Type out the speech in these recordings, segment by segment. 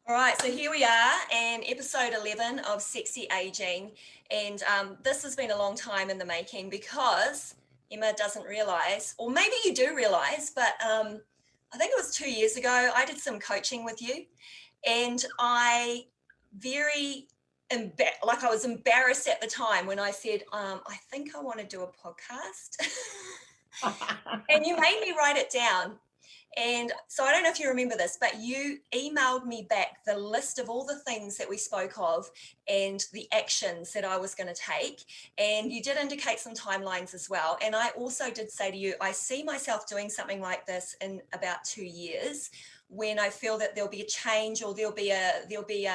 All right, so here we are in episode 11 of Sexy Aging. And this has been a long time in the making because Emma doesn't realize, or maybe you do realize, but I think it was 2 years ago, I did some coaching with you. And I was embarrassed at the time when I said, I think I want to do a podcast. And you made me write it down. And so I don't know if you remember this, but you emailed me back the list of all the things that we spoke of and the actions that I was going to take. And you did indicate some timelines as well. And I also did say to you, I see myself doing something like this in about 2 years when I feel that there'll be a change or there'll be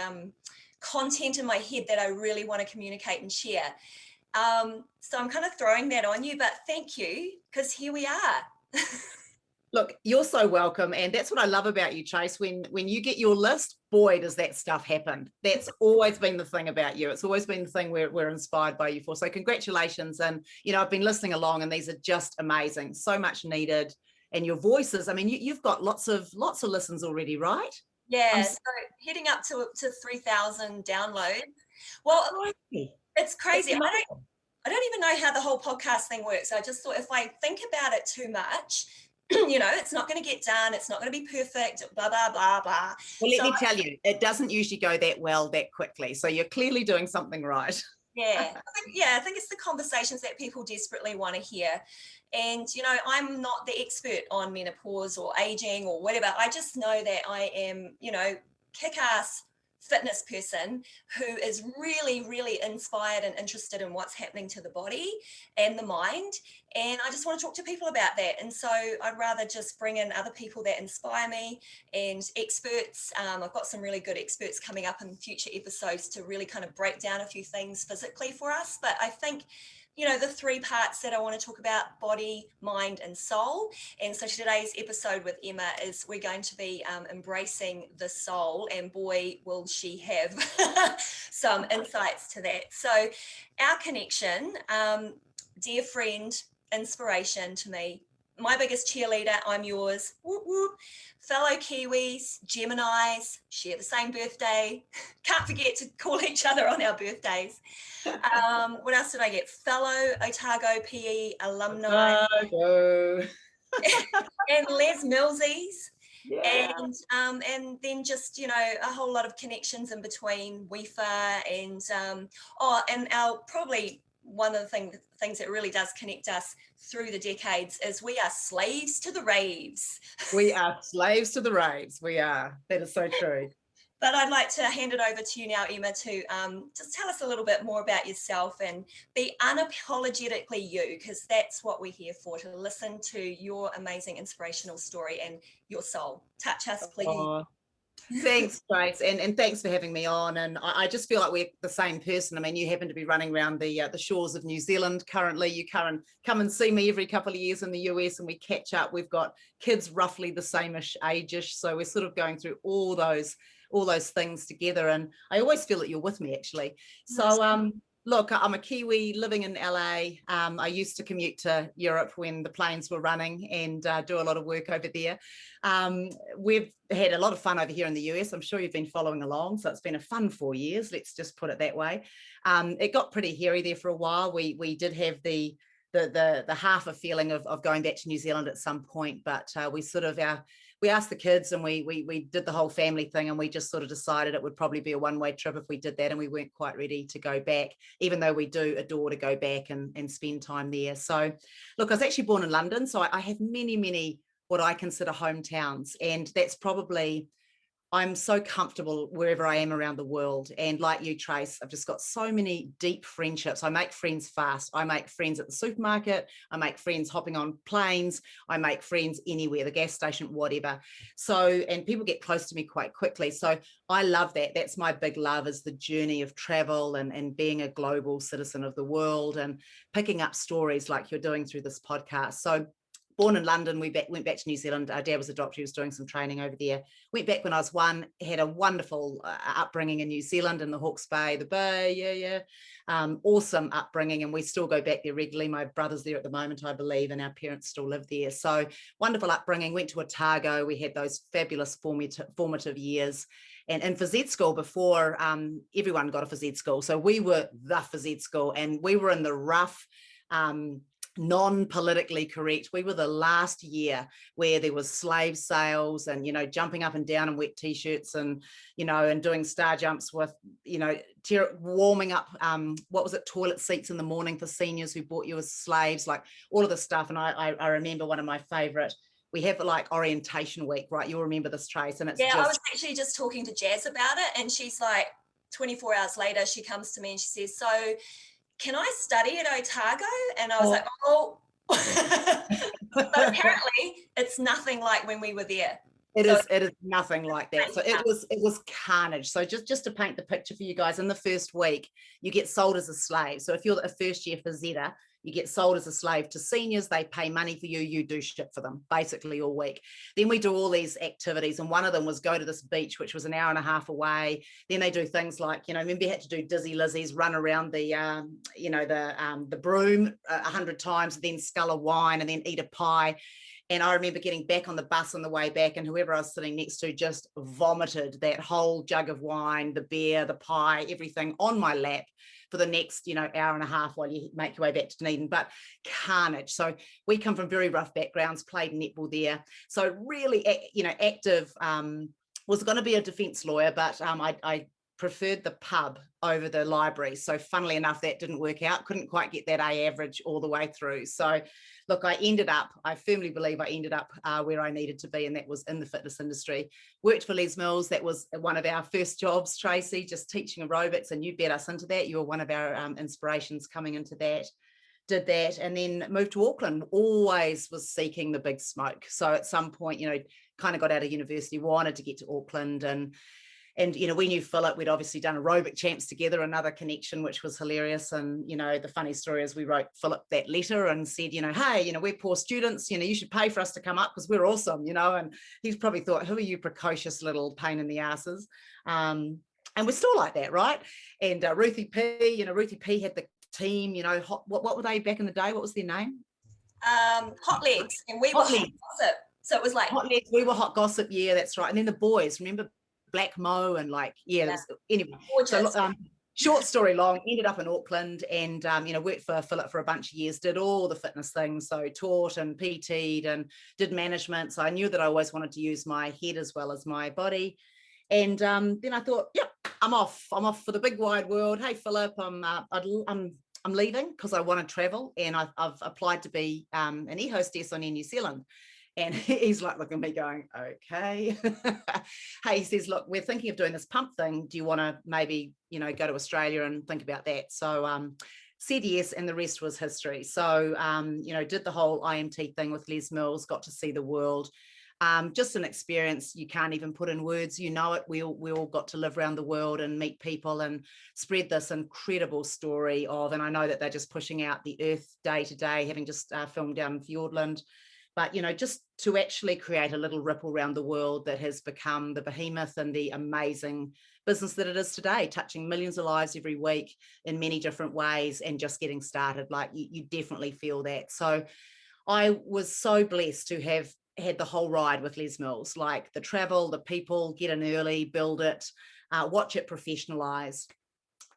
content in my head that I really want to communicate and share. So I'm kind of throwing that on you, but thank you, because here we are. Look, you're so welcome. And that's what I love about you, Chase. When you get your list, boy, does that stuff happen. That's always been the thing about you. It's always been the thing we're inspired by you for. So congratulations. And, I've been listening along and these are just amazing. So much needed. And your voices, I mean, you've got lots of listens already, right? Yeah, so heading up to 3,000 downloads. Well, it's crazy. I don't even know how the whole podcast thing works. I just thought if I think about it too much, it's not going to get done. It's not going to be perfect, blah, blah, blah, blah. Well, let me tell you, it doesn't usually go that well that quickly. So you're clearly doing something right. Yeah, I think it's the conversations that people desperately want to hear. And, I'm not the expert on menopause or aging or whatever. I just know that I am, kick-ass fitness person who is really, really inspired and interested in what's happening to the body and the mind. And I just want to talk to people about that. And so I'd rather just bring in other people that inspire me and experts. I've got some really good experts coming up in future episodes to really kind of break down a few things physically for us. But I think the three parts that I want to talk about: body, mind, and soul. And so today's episode with Emma is we're going to be embracing the soul, and boy, will she have some insights to that. So our connection, dear friend, inspiration to me, my biggest cheerleader, I'm yours. Whoop, whoop. Fellow Kiwis, Geminis, share the same birthday. Can't forget to call each other on our birthdays. What else did I get? Fellow Otago PE alumni. And Les Millsies. Yeah. And then just, a whole lot of connections in between WIFA and, and our probably one of the things that really does connect us through the decades is we are slaves to the raves. We are slaves to the raves. We are. That is so true. But I'd like to hand it over to you now, Emma, to just tell us a little bit more about yourself and be unapologetically you, because that's what we're here for, to listen to your amazing inspirational story and your soul. Touch us, please. Oh, thanks, Grace, and thanks for having me on. And I just feel like we're the same person. I mean, you happen to be running around the shores of New Zealand currently. You come and see me every couple of years in the US, and we catch up. We've got kids roughly the same-ish age-ish, so we're sort of going through all those things together. And I always feel that you're with me, actually. So look, I'm a Kiwi living in LA. I used to commute to Europe when the planes were running and do a lot of work over there. We've had a lot of fun over here in the US. I'm sure you've been following along. So it's been a fun 4 years. Let's just put it that way. It got pretty hairy there for a while. We did have the half a feeling of going back to New Zealand at some point, but we asked the kids and we did the whole family thing, and we just sort of decided it would probably be a one-way trip if we did that, and we weren't quite ready to go back, even though we do adore to go back and spend time there. So look, I was actually born in London, so I have many what I consider hometowns, and that's probably, I'm so comfortable wherever I am around the world. And like you, Trace, I've just got so many deep friendships. I make friends fast. I make friends at the supermarket. I make friends hopping on planes. I make friends anywhere, the gas station, whatever. So, and people get close to me quite quickly. So I love that. That's my big love, is the journey of travel and being a global citizen of the world and picking up stories like you're doing through this podcast. So born in London, went back to New Zealand. Our dad was a doctor, he was doing some training over there. Went back when I was 1, had a wonderful upbringing in New Zealand, in the Hawke's Bay, the Bay, awesome upbringing, and we still go back there regularly. My brother's there at the moment, I believe, and our parents still live there. So wonderful upbringing. Went to Otago, we had those fabulous formative years. And in phys ed school, before everyone got a phys ed school, so we were the phys ed school, and we were in the rough, non-politically correct. We were the last year where there was slave sales and, you know, jumping up and down in wet t-shirts and, you know, and doing star jumps with, you know, warming up, what was it, toilet seats in the morning for seniors who bought you as slaves, like all of this stuff. And I remember one of my favorite, we have like orientation week, right? You'll remember this, Trace. And it's I was actually just talking to Jazz about it, and she's like, 24 hours later, she comes to me and she says, so can I study at Otago? And I was like, oh. But apparently it's nothing like when we were there. It is nothing like that. So it was carnage. So just to paint the picture for you guys, in the first week, you get sold as a slave. So if you're a first year phys eder, you get sold as a slave to seniors. They pay money for you. You do shit for them basically all week. Then we do all these activities, and one of them was go to this beach, which was an hour and a half away. Then they do things like, you know, remember you had to do Dizzy Lizzie's, run around the, you know, the broom 100 times, then scull a wine, and then eat a pie. And I remember getting back on the bus on the way back, and whoever I was sitting next to just vomited that whole jug of wine, the beer, the pie, everything on my lap for the next, you know, hour and a half while you make your way back to Dunedin. But carnage. So we come from very rough backgrounds, played netball there. So really, you know, active, was going to be a defence lawyer, but I preferred the pub over the library. So funnily enough, that didn't work out. Couldn't quite get that A average all the way through. So look, I firmly believe I ended up where I needed to be, and that was in the fitness industry. Worked for Les Mills. That was one of our first jobs, Tracy, just teaching aerobics, and you bet us into that. You were one of our inspirations coming into that. Did that, and then moved to Auckland. Always was seeking the big smoke. So at some point, you know, kind of got out of university, wanted to get to Auckland, and, you know, we knew Philip. We'd obviously done aerobic champs together, another connection, which was hilarious. And, you know, the funny story is we wrote Philip that letter and said, you know, hey, you know, we're poor students, you know, you should pay for us to come up because we're awesome, you know. And he's probably thought, who are you precocious little pain in the asses? And we're still like that, right? And Ruthie P, you know, Ruthie P had the team, you know, what were they back in the day? What was their name? Hot Legs. And we were Hot Gossip. So it was like Hot Legs, we were Hot Gossip, yeah, that's right. And then the boys, remember Black Mo, and like, yeah. Anyway, gorgeous. So short story long, ended up in Auckland, and you know, worked for Philip for a bunch of years, did all the fitness things, so taught and PT'd and did management. So I knew that I always wanted to use my head as well as my body. And then I thought, yep, I'm off for the big wide world. Hey Philip, I'm leaving because I want to travel, and I've applied to be an air hostess on Air New Zealand. And he's like looking at me going, okay. Hey, he says, look, we're thinking of doing this pump thing. Do you want to maybe, you know, go to Australia and think about that? So said yes, and the rest was history. So, you know, did the whole IMT thing with Les Mills, got to see the world. Just an experience you can't even put in words. You know it. We all got to live around the world and meet people and spread this incredible story of, and I know that they're just pushing out the Earth Day today, having just filmed down in Fiordland. But, you know, just to actually create a little ripple around the world that has become the behemoth and the amazing business that it is today, touching millions of lives every week in many different ways, and just getting started. Like you definitely feel that. So I was so blessed to have had the whole ride with Les Mills, like the travel, the people, get in early, build it, watch it professionalize.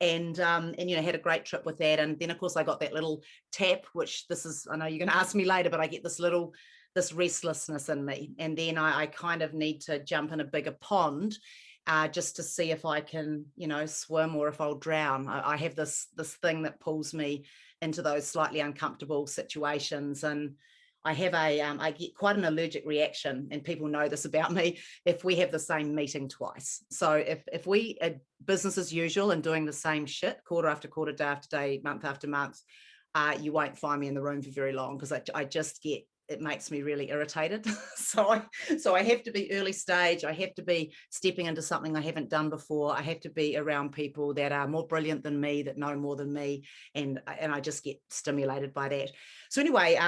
And you know, had a great trip with that. And then of course I got that little tap, which I know you're going to ask me later, but I get this restlessness in me, and then I kind of need to jump in a bigger pond just to see if I can, you know, swim or if I'll drown. I have this thing that pulls me into those slightly uncomfortable situations, and I get quite an allergic reaction, and people know this about me, if we have the same meeting twice. So if we are business as usual and doing the same shit quarter after quarter, day after day, month after month, you won't find me in the room for very long, because I just get, it makes me really irritated. So I have to be early stage. I have to be stepping into something I haven't done before. I have to be around people that are more brilliant than me, that know more than me, and I just get stimulated by that. So anyway,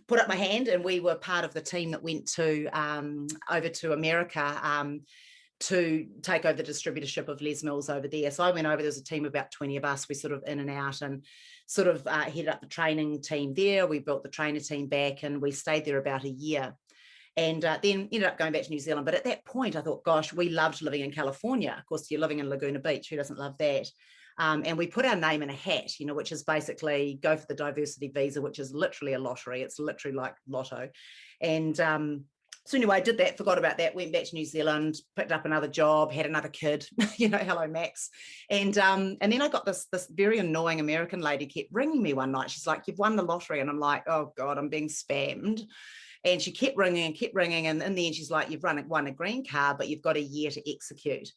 put up my hand, and we were part of the team that went to over to America to take over the distributorship of Les Mills over there. So I went over, there's a team of about 20 of us. We sort of in and out and sort of headed up the training team there. We built the trainer team back, and we stayed there about a year. And then ended up going back to New Zealand. But at that point, I thought, gosh, we loved living in California. Of course, you're living in Laguna Beach. Who doesn't love that? And we put our name in a hat, which is basically go for the diversity visa, which is literally a lottery. It's literally like lotto. And so anyway, I did that, forgot about that, went back to New Zealand, picked up another job, had another kid, hello, Max. And then I got this very annoying American lady kept ringing me one night. She's like, you've won the lottery. And I'm like, oh God, I'm being spammed. And she kept ringing. And in the end, she's like, you've won a green card, but you've got a year to execute,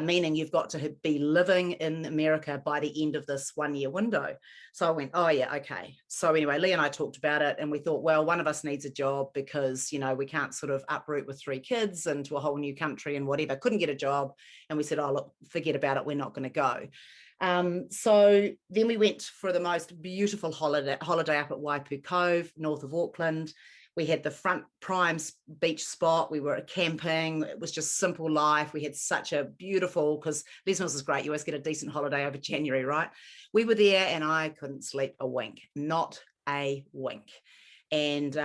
meaning you've got to be living in America by the end of this 1 year window. So I went, oh yeah, okay. So anyway, Lee and I talked about it, and we thought, well, one of us needs a job because, we can't sort of uproot with 3 kids into a whole new country and whatever. Couldn't get a job. And we said, oh, look, forget about it. We're not going to go. So then we went for the most beautiful holiday up at Waipu Cove, north of Auckland. We had the front prime beach spot. We were camping. It was just simple life. We had such a beautiful, because Les Mills is great. You always get a decent holiday over January, right? We were there and I couldn't sleep a wink, not a wink. And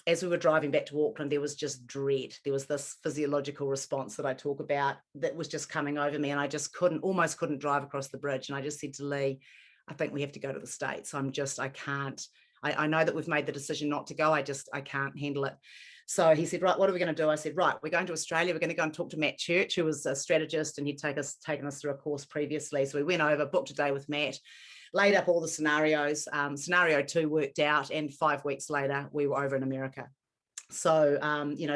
as we were driving back to Auckland, there was just dread. There was this physiological response that I talk about that was just coming over me. And I just almost couldn't drive across the bridge. And I just said to Lee, I think we have to go to the States. I can't. I know that we've made the decision not to go. I can't handle it. So he said, right, what are we going to do? I said, right, we're going to Australia. We're going to go and talk to Matt Church, who was a strategist, and he'd taken us through a course previously. So we went over, booked a day with Matt, laid up all the scenarios. Scenario 2 worked out, and 5 weeks later, we were over in America. So,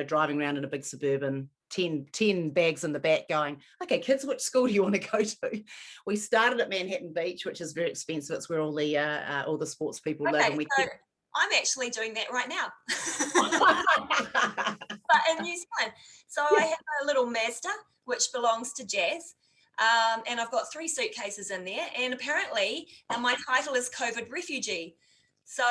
driving around in a big Suburban, 10 bags in the back going, okay, kids, which school do you want to go to? We started at Manhattan Beach, which is very expensive. It's where all the sports people live. And I'm actually doing that right now. But in New Zealand. So yeah. I have a little Mazda, which belongs to Jazz. And I've got 3 suitcases in there. And apparently my title is COVID refugee. So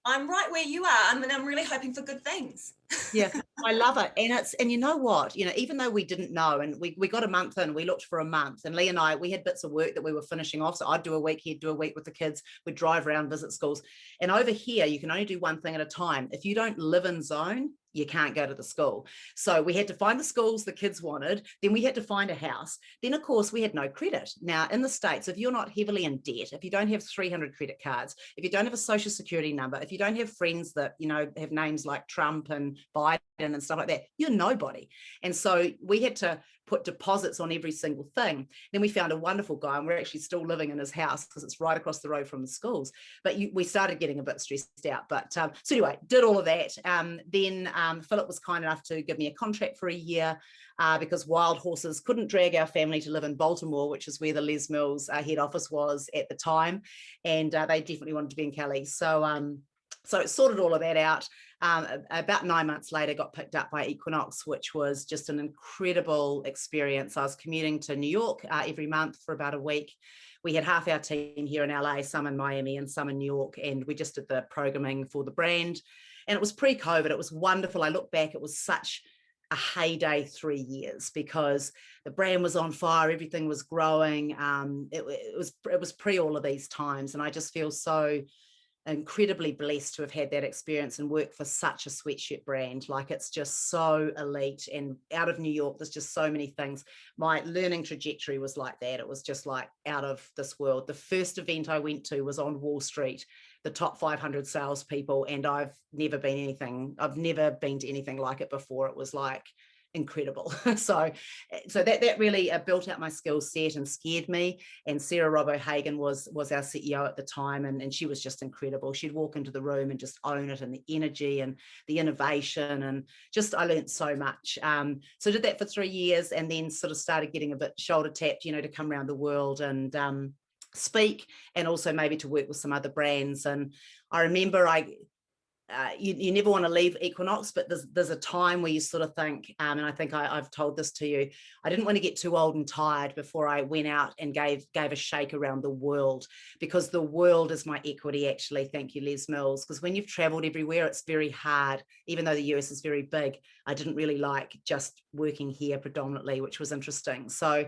I'm right where you are. I'm really hoping for good things. Yeah, I love it. And you know what, even though we didn't know, and we got a month in, we looked for a month, and Lee and I, we had bits of work that we were finishing off. So I'd do a week, he'd do a week with the kids. We'd drive around, visit schools. And over here, you can only do one thing at a time. If you don't live in zone, you can't go to the school. So we had to find the schools the kids wanted. Then we had to find a house. Then, of course, we had no credit. Now, in the States, if you're not heavily in debt, if you don't have 300 credit cards, if you don't have a social security number, if you don't have friends that, have names like Trump and Biden and stuff like that, you're nobody. And so we had to put deposits on every single thing. Then we found a wonderful guy, and we're actually still living in his house because it's right across the road from the schools. But we started getting a bit stressed out. But so anyway, did all of that. Then Philip was kind enough to give me a contract for a year because wild horses couldn't drag our family to live in Baltimore, which is where the Les Mills head office was at the time. And they definitely wanted to be in Cali. So it sorted all of that out. About 9 months later, got picked up by Equinox, which was just an incredible experience. I was commuting to New York every month for about a week. We had half our team here in LA, some in Miami and some in New York, and we just did the programming for the brand. And it was pre-COVID. It was wonderful. I look back, it was such a heyday 3 years because the brand was on fire, everything was growing. It was pre all of these times, and I just feel so incredibly blessed to have had that experience and work for such a sweatshirt brand. Like, it's just so elite, and out of New York, there's just so many things. My learning trajectory was like that. It was just like out of this world. The first event I went to was on Wall Street, the top 500 salespeople, and I've never been to anything like it before. It was like incredible. so that really built out my skill set and scared me. And Sarah Rob O'Hagan was our CEO at the time, and she was just incredible. She'd walk into the room and just own it, and the energy and the innovation, and just I learned so much. So did that for 3 years, and then sort of started getting a bit shoulder tapped, to come around the world and speak, and also maybe to work with some other brands. And I remember you never want to leave Equinox, but there's a time where you sort of think, and I think I've told this to you, I didn't want to get too old and tired before I went out and gave a shake around the world, because the world is my equity, actually. Thank you, Les Mills. Because when you've traveled everywhere, it's very hard. Even though the US is very big, I didn't really like just working here predominantly, which was interesting. So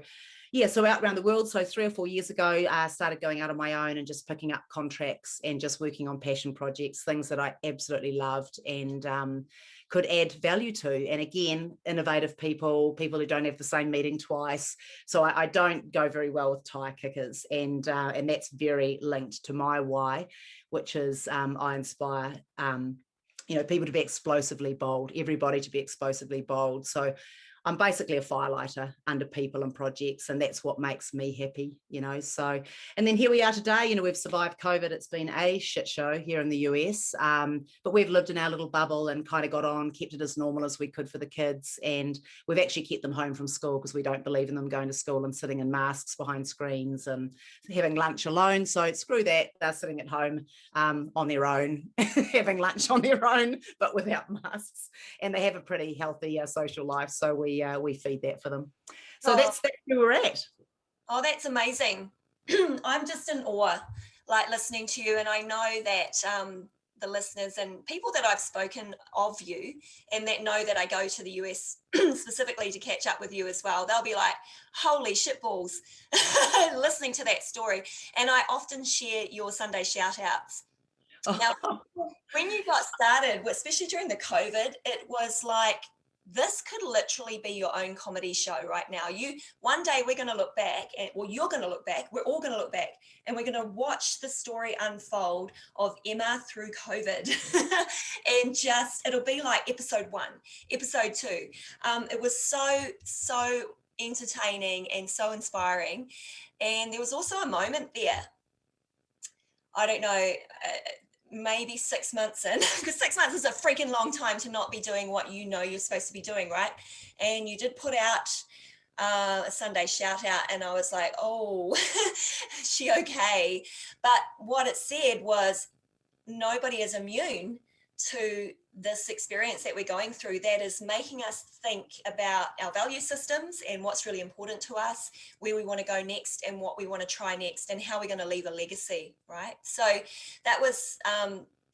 yeah, so out around the world. So 3 or 4 years ago, I started going out on my own and just picking up contracts and just working on passion projects, things that I absolutely loved and could add value to. And again, innovative people who don't have the same meeting twice. So I don't go very well with tire kickers, and that's very linked to my why, which is I inspire people to be explosively bold, everybody to be explosively bold. So I'm basically a firelighter under people and projects, and that's what makes me happy, So, and then here we are today. We've survived COVID. It's been a shit show here in the US, but we've lived in our little bubble and kind of got on, kept it as normal as we could for the kids, and we've actually kept them home from school because we don't believe in them going to school and sitting in masks behind screens and having lunch alone. So screw that. They're sitting at home on their own, having lunch on their own, but without masks, and they have a pretty healthy social life. So we feed that for them. So that's where we're at. Oh, that's amazing. I'm just in awe, like listening to you, and I know that the listeners and people that I've spoken of you and that know that I go to the US specifically to catch up with you as well, they'll be like, holy shitballs, listening to that story. And I often share your Sunday shout outs. Now, when you got started, especially during the COVID, it was like, this could literally be your own comedy show right now. One day we're going to look back, you're going to look back, we're all going to look back, and we're going to watch the story unfold of Emma through COVID. And it'll be like episode 1, episode 2. It was so entertaining and so inspiring. And there was also a moment there, I don't know, maybe 6 months in, because 6 months is a freaking long time to not be doing what you're supposed to be doing, right? And you did put out a Sunday shout out, and I was like, oh, is she okay? But what it said was, nobody is immune to this experience that we're going through that is making us think about our value systems and what's really important to us, where we want to go next and what we want to try next, and how we're going to leave a legacy, right? So that was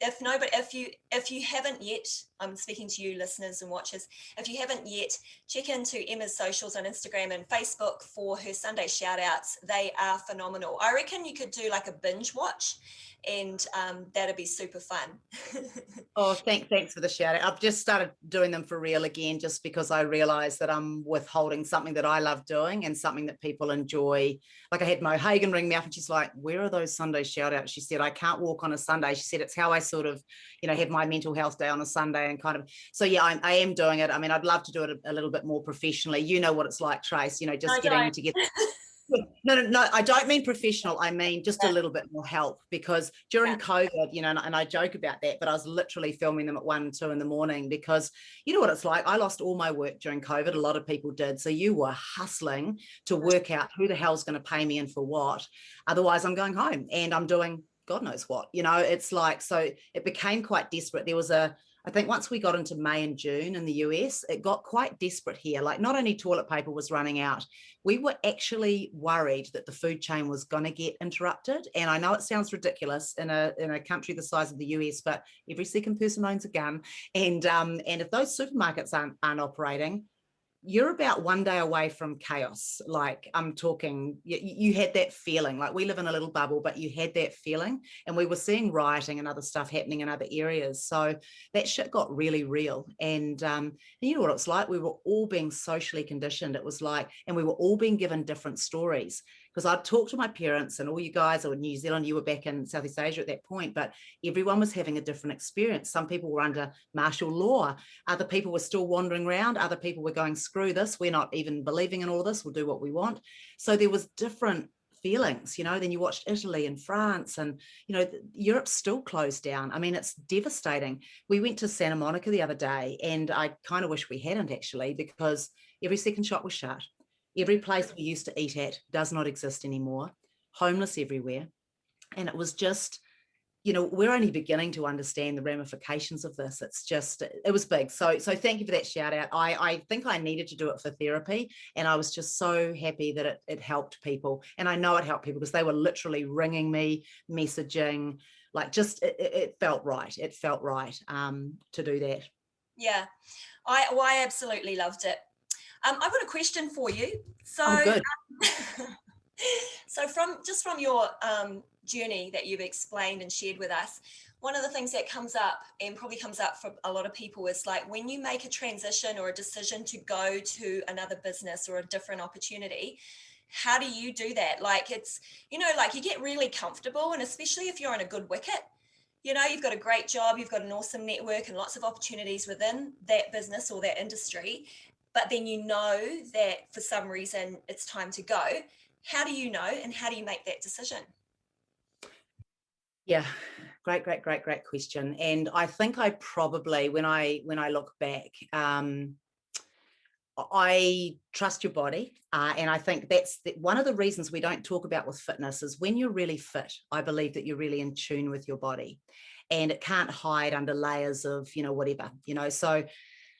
if you haven't yet, I'm speaking to you listeners and watchers, if you haven't yet, check into Emma's socials on Instagram and Facebook for her Sunday shout outs. They are phenomenal. I reckon you could do like a binge watch, and that'd be super fun. Oh, thanks for the shout out. I've just started doing them for real again, just because I realized that I'm withholding something that I love doing and something that people enjoy. Like I had Mo Hagan ring me up and she's like, where are those Sunday shout outs? She said, I can't walk on a Sunday. She said, it's how I sort of, have my mental health day on a Sunday, and kind of, so yeah, I am doing it. I mean, I'd love to do it a little bit more professionally. You know what it's like, Trace, just getting together. No, I don't mean professional. I mean just a little bit more help, because during COVID, and I joke about that, but I was literally filming them at 1, 2 in the morning, because you know what it's like. I lost all my work during COVID. A lot of people did. So you were hustling to work out who the hell's going to pay me and for what. Otherwise, I'm going home and I'm doing God knows what. It's like, so it became quite desperate. There was I think once we got into May and June in the US, it got quite desperate here. Like, not only toilet paper was running out, we were actually worried that the food chain was going to get interrupted. And I know it sounds ridiculous in a country the size of the US, but every second person owns a gun. And if those supermarkets aren't operating, you're about one day away from chaos. Like, I'm talking, you had that feeling. Like, we live in a little bubble, but you had that feeling, and we were seeing rioting and other stuff happening in other areas. So that shit got really real. And you know what it's like? We were all being socially conditioned. It was like, and we were all being given different stories. Because I'd talked to my parents, and all you guys, or New Zealand, you were back in Southeast Asia at that point, but everyone was having a different experience. Some people were under martial law. Other people were still wandering around. Other people were going, screw this, we're not even believing in all this, we'll do what we want. So there was different feelings, then you watched Italy and France, and Europe's still closed down. I mean, it's devastating. We went to Santa Monica the other day, and I kind of wish we hadn't, actually, because every second shop was shut. Every place we used to eat at does not exist anymore. Homeless everywhere. And it was just, we're only beginning to understand the ramifications of this. It was big. So thank you for that shout out. I think I needed to do it for therapy, and I was just so happy that it helped people. And I know it helped people because they were literally ringing me, messaging, like just, it felt right. It felt right to do that. Yeah, I absolutely loved it. I've got a question for you. So, Oh, good. so from your journey that you've explained and shared with us, one of the things that comes up and probably comes up for a lot of people is like when you make a transition or a decision to go to another business or a different opportunity, how do you do that? Like it's, like you get really comfortable, and especially if you're on a good wicket, you've got a great job, you've got an awesome network and lots of opportunities within that business or that industry, but then that for some reason it's time to go. How do you know, and how do you make that decision? Yeah, great question. And I think I probably, when I look back, I trust your body. And I think that's one of the reasons we don't talk about with fitness is when you're really fit, I believe that you're really in tune with your body, and it can't hide under layers of, whatever, so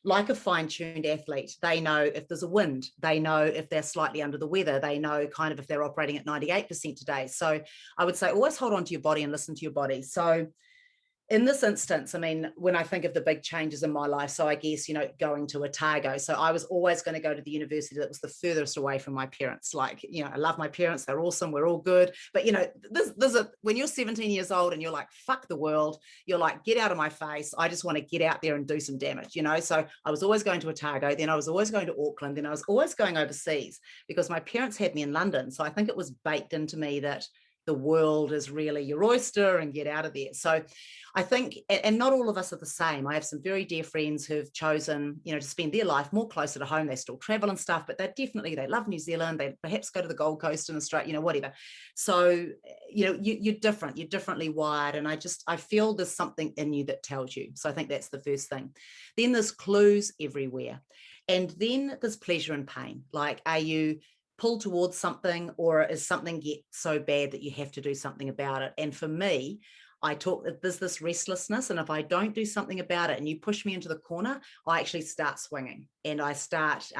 like a fine-tuned athlete, they know if there's a wind, they know if they're slightly under the weather, they know kind of if they're operating at 98% today. So I would say always hold on to your body and listen to your body. So in this instance, I mean, when I think of the big changes in my life, so I guess, going to Otago. So I was always going to go to the university that was the furthest away from my parents. Like, I love my parents. They're awesome. We're all good. But, when you're 17 years old and you're like, fuck the world, you're like, get out of my face. I just want to get out there and do some damage, So I was always going to Otago. Then I was always going to Auckland. Then I was always going overseas because my parents had me in London. So I think it was baked into me that the world is really your oyster and get out of there. So I think, and not all of us are the same. I have some very dear friends who've chosen, to spend their life more closer to home. They still travel and stuff, but they love New Zealand. They perhaps go to the Gold Coast in Australia, whatever. So, you're different. You're differently wired. And I feel there's something in you that tells you. So I think that's the first thing. Then there's clues everywhere. And then there's pleasure and pain. Like, are you pull towards something, or is something get so bad that you have to do something about it? And for me, there's this restlessness, and if I don't do something about it and you push me into the corner, I actually start swinging, and I start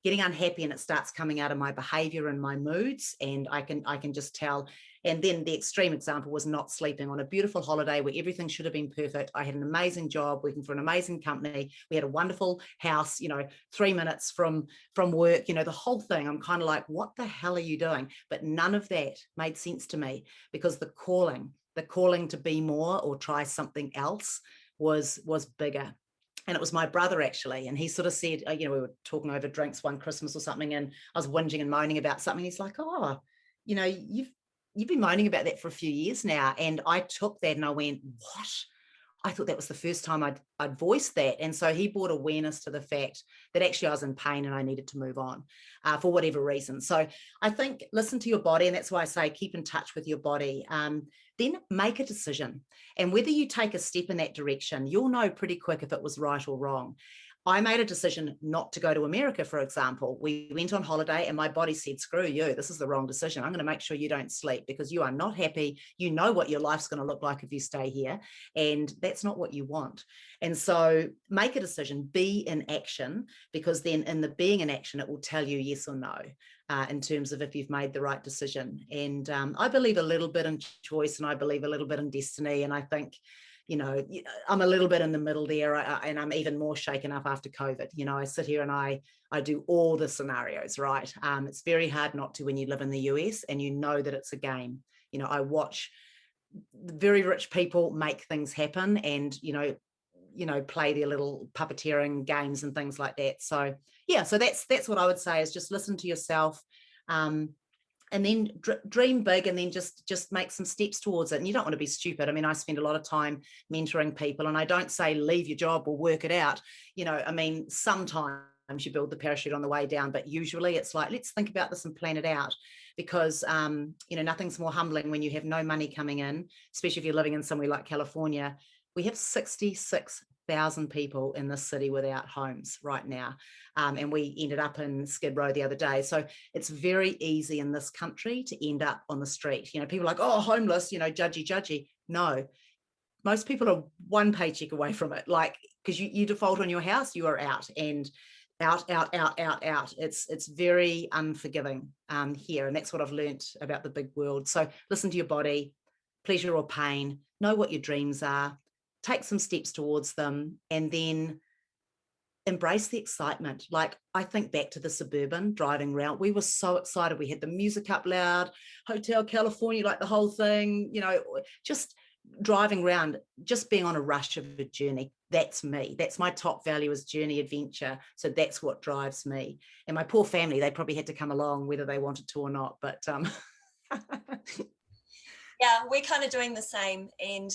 getting unhappy, and it starts coming out of my behavior and my moods, and I can just tell. And then the extreme example was not sleeping on a beautiful holiday where everything should have been perfect. I had an amazing job working for an amazing company. We had a wonderful house, 3 minutes from work, the whole thing. I'm kind of like, what the hell are you doing? But none of that made sense to me, because the calling to be more or try something else was bigger. And it was my brother, actually. And he sort of said, we were talking over drinks one Christmas or something, and I was whinging and moaning about something. He's like, oh, you've been moaning about that for a few years now. And I took that and I went, what? I thought that was the first time I'd voiced that. And so he brought awareness to the fact that actually I was in pain and I needed to move on for whatever reason. So I think listen to your body. And that's why I say keep in touch with your body. Then make a decision. And whether you take a step in that direction, you'll know pretty quick if it was right or wrong. I made a decision not to go to America, for example. We went on holiday and my body said, screw you, this is the wrong decision. I'm going to make sure you don't sleep because you are not happy. You know what your life's going to look like if you stay here, and that's not what you want. And so make a decision, be in action, because then in the being in action, it will tell you yes or no in terms of if you've made the right decision. And I believe a little bit in choice, and I believe a little bit in destiny. And I think, I'm a little bit in the middle there, and I'm even more shaken up after COVID. I sit here and I do all the scenarios, right? It's very hard not to when you live in the US and you know that it's a game. I watch very rich people make things happen and, play their little puppeteering games and things like that. So, yeah, so that's what I would say is just listen to yourself. And then dream big, and then just make some steps towards it. And you don't want to be stupid. I mean, I spend a lot of time mentoring people, and I don't say leave your job or work it out. Sometimes you build the parachute on the way down, but usually it's like, let's think about this and plan it out, because nothing's more humbling when you have no money coming in, especially if you're living in somewhere like California. We have 66,000 people in this city without homes right now. And we ended up in Skid Row the other day. So it's very easy in this country to end up on the street. People are like, oh, homeless, judgy. No, most people are one paycheck away from it. Like, because you default on your house, you are out, and out. It's very unforgiving here. And that's what I've learned about the big world. So listen to your body, pleasure or pain, know what your dreams are, take some steps towards them, and then embrace the excitement. Like, I think back to the Suburban driving around. We were so excited. We had the music up loud, Hotel California, like the whole thing, just driving around, just being on a rush of a journey. That's me. That's my top value, is journey, adventure. So that's what drives me. And my poor family, they probably had to come along whether they wanted to or not. But yeah, we're kind of doing the same. And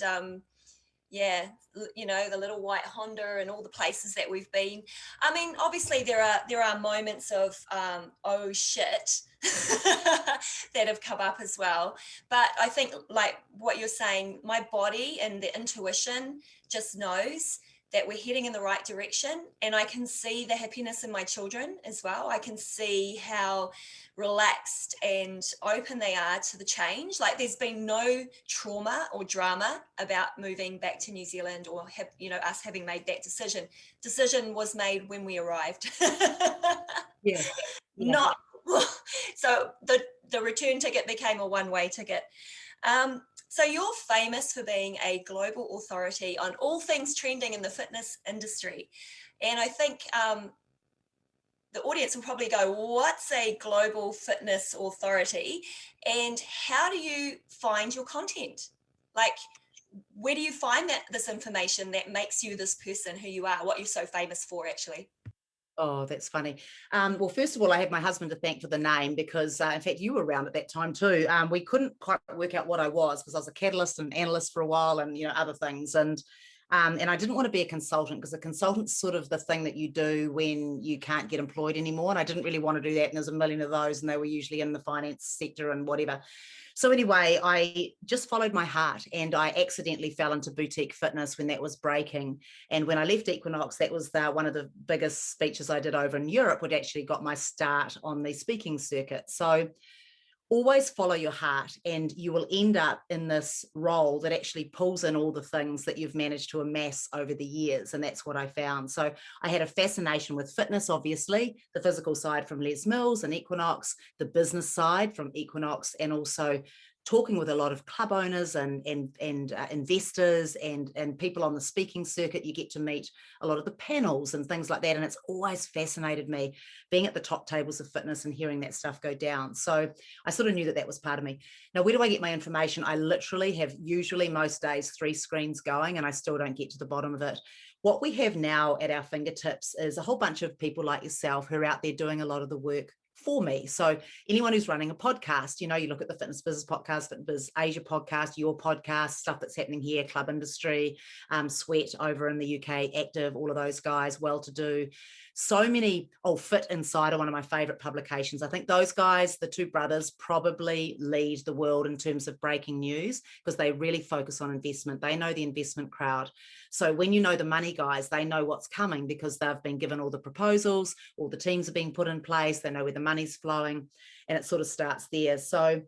yeah, the little white Honda and all the places that we've been. I mean, obviously there are moments of oh shit that have come up as well. But I think, like what you're saying, my body and the intuition just knows that we're heading in the right direction. And I can see the happiness in my children as well. I can see how relaxed and open they are to the change. Like, there's been no trauma or drama about moving back to New Zealand, or us having made that decision was made when we arrived. yeah. Not so the return ticket became a one-way ticket. So you're famous for being a global authority on all things trending in the fitness industry, and I think the audience will probably go, what's a global fitness authority, and how do you find your content? Like, where do you find this information that makes you this person who you are, what you're so famous for, actually? Oh, that's funny. Well, first of all, I have my husband to thank for the name, because in fact, you were around at that time too. We couldn't quite work out what I was, because I was a catalyst and analyst for a while, and other things. And I didn't want to be a consultant, because a consultant's sort of the thing that you do when you can't get employed anymore. And I didn't really want to do that. And there's a million of those, and they were usually in the finance sector and whatever. So anyway, I just followed my heart, and I accidentally fell into boutique fitness when that was breaking. And when I left Equinox, that was one of the biggest speeches I did over in Europe, which actually got my start on the speaking circuit. So always follow your heart, and you will end up in this role that actually pulls in all the things that you've managed to amass over the years. And that's what I found. So I had a fascination with fitness, obviously, the physical side from Les Mills and Equinox, the business side from Equinox, and also talking with a lot of club owners and investors and people on the speaking circuit. You get to meet a lot of the panels and things like that. And it's always fascinated me, being at the top tables of fitness and hearing that stuff go down. So I sort of knew that was part of me. Now, where do I get my information? I literally have, usually most days, 3 screens going, and I still don't get to the bottom of it. What we have now at our fingertips is a whole bunch of people like yourself who are out there doing a lot of the work for me. So anyone who's running a podcast, you look at the Fitness Business Podcast, Fit Biz Asia podcast, your podcast, stuff that's happening here, Club Industry, Sweat over in the UK, Active, all of those guys, Well To Do. So many, Fit Insider, one of my favorite publications. I think those guys, the 2 brothers, probably lead the world in terms of breaking news, because they really focus on investment. They know the investment crowd. So when you know the money guys, they know what's coming, because they've been given all the proposals, all the teams are being put in place, they know where the money's flowing, and it sort of starts there. So,